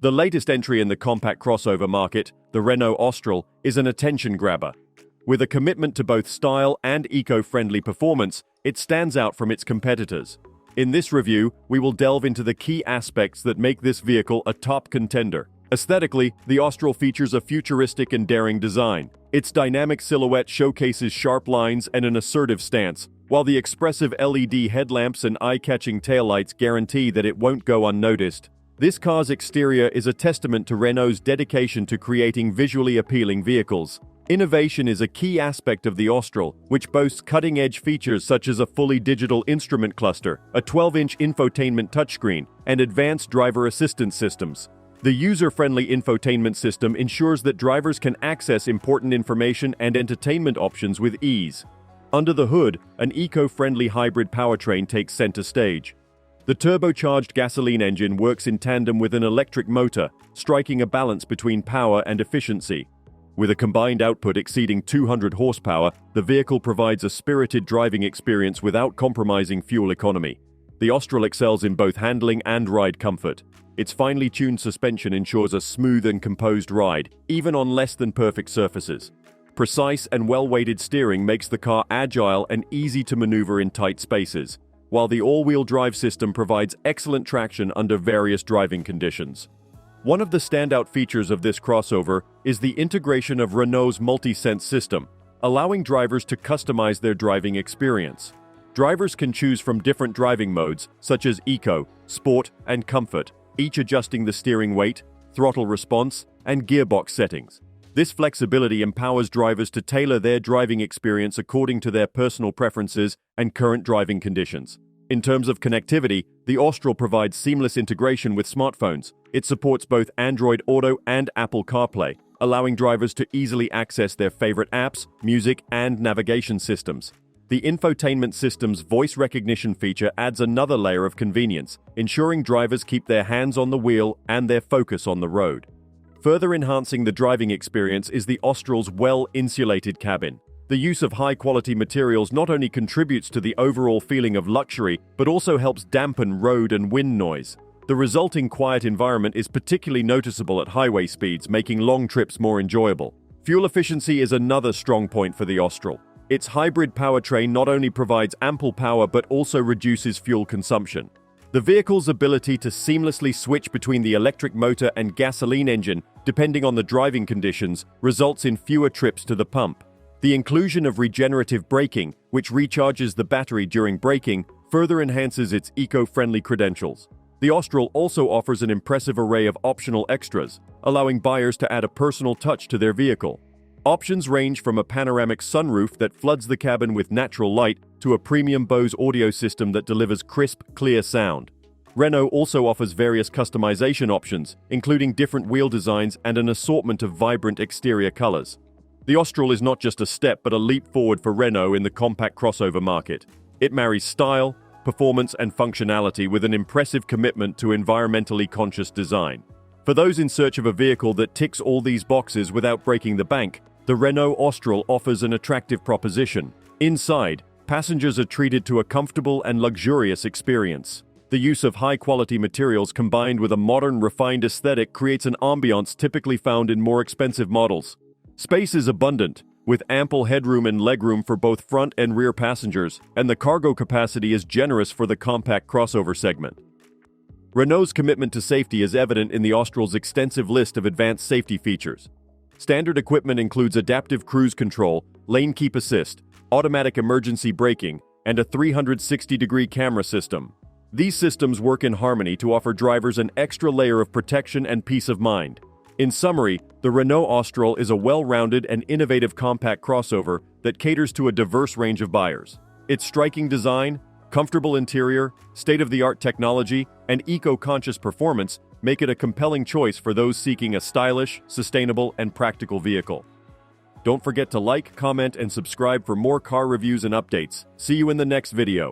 The latest entry in the compact crossover market, the Renault Austral, is an attention grabber. With a commitment to both style and eco-friendly performance, it stands out from its competitors. In this review, we will delve into the key aspects that make this vehicle a top contender. Aesthetically, the Austral features a futuristic and daring design. Its dynamic silhouette showcases sharp lines and an assertive stance, while the expressive LED headlamps and eye-catching taillights guarantee that it won't go unnoticed. This car's exterior is a testament to Renault's dedication to creating visually appealing vehicles. Innovation is a key aspect of the Austral, which boasts cutting-edge features such as a fully digital instrument cluster, a 12-inch infotainment touchscreen, and advanced driver assistance systems. The user-friendly infotainment system ensures that drivers can access important information and entertainment options with ease. Under the hood, an eco-friendly hybrid powertrain takes center stage. The turbocharged gasoline engine works in tandem with an electric motor, striking a balance between power and efficiency. With a combined output exceeding 200 horsepower, the vehicle provides a spirited driving experience without compromising fuel economy. The Austral excels in both handling and ride comfort. Its finely tuned suspension ensures a smooth and composed ride, even on less than perfect surfaces. Precise and well-weighted steering makes the car agile and easy to maneuver in tight spaces, while the all-wheel drive system provides excellent traction under various driving conditions. One of the standout features of this crossover is the integration of Renault's multi-sense system, allowing drivers to customize their driving experience. Drivers can choose from different driving modes, such as Eco, Sport, and Comfort, each adjusting the steering weight, throttle response, and gearbox settings. This flexibility empowers drivers to tailor their driving experience according to their personal preferences and current driving conditions. In terms of connectivity, the Austral provides seamless integration with smartphones. It supports both Android Auto and Apple CarPlay, allowing drivers to easily access their favorite apps, music, and navigation systems. The infotainment system's voice recognition feature adds another layer of convenience, ensuring drivers keep their hands on the wheel and their focus on the road. Further enhancing the driving experience is the Austral's well-insulated cabin. The use of high-quality materials not only contributes to the overall feeling of luxury, but also helps dampen road and wind noise. The resulting quiet environment is particularly noticeable at highway speeds, making long trips more enjoyable. Fuel efficiency is another strong point for the Austral. Its hybrid powertrain not only provides ample power but also reduces fuel consumption. The vehicle's ability to seamlessly switch between the electric motor and gasoline engine, depending on the driving conditions, results in fewer trips to the pump. The inclusion of regenerative braking, which recharges the battery during braking, further enhances its eco-friendly credentials. The Austral also offers an impressive array of optional extras, allowing buyers to add a personal touch to their vehicle. Options range from a panoramic sunroof that floods the cabin with natural light to a premium Bose audio system that delivers crisp, clear sound. Renault also offers various customization options, including different wheel designs and an assortment of vibrant exterior colors. The Austral is not just a step but a leap forward for Renault in the compact crossover market. It marries style, performance, and functionality with an impressive commitment to environmentally conscious design. For those in search of a vehicle that ticks all these boxes without breaking the bank, the Renault Austral offers an attractive proposition. Inside, passengers are treated to a comfortable and luxurious experience. The use of high-quality materials combined with a modern, refined aesthetic creates an ambiance typically found in more expensive models. Space is abundant, with ample headroom and legroom for both front and rear passengers, and the cargo capacity is generous for the compact crossover segment. Renault's commitment to safety is evident in the Austral's extensive list of advanced safety features. Standard equipment includes adaptive cruise control, lane keep assist, automatic emergency braking, and a 360-degree camera system. These systems work in harmony to offer drivers an extra layer of protection and peace of mind. In summary, the Renault Austral is a well-rounded and innovative compact crossover that caters to a diverse range of buyers. Its striking design, comfortable interior, state-of-the-art technology, and eco-conscious performance make it a compelling choice for those seeking a stylish, sustainable, and practical vehicle. Don't forget to like, comment, and subscribe for more car reviews and updates. See you in the next video.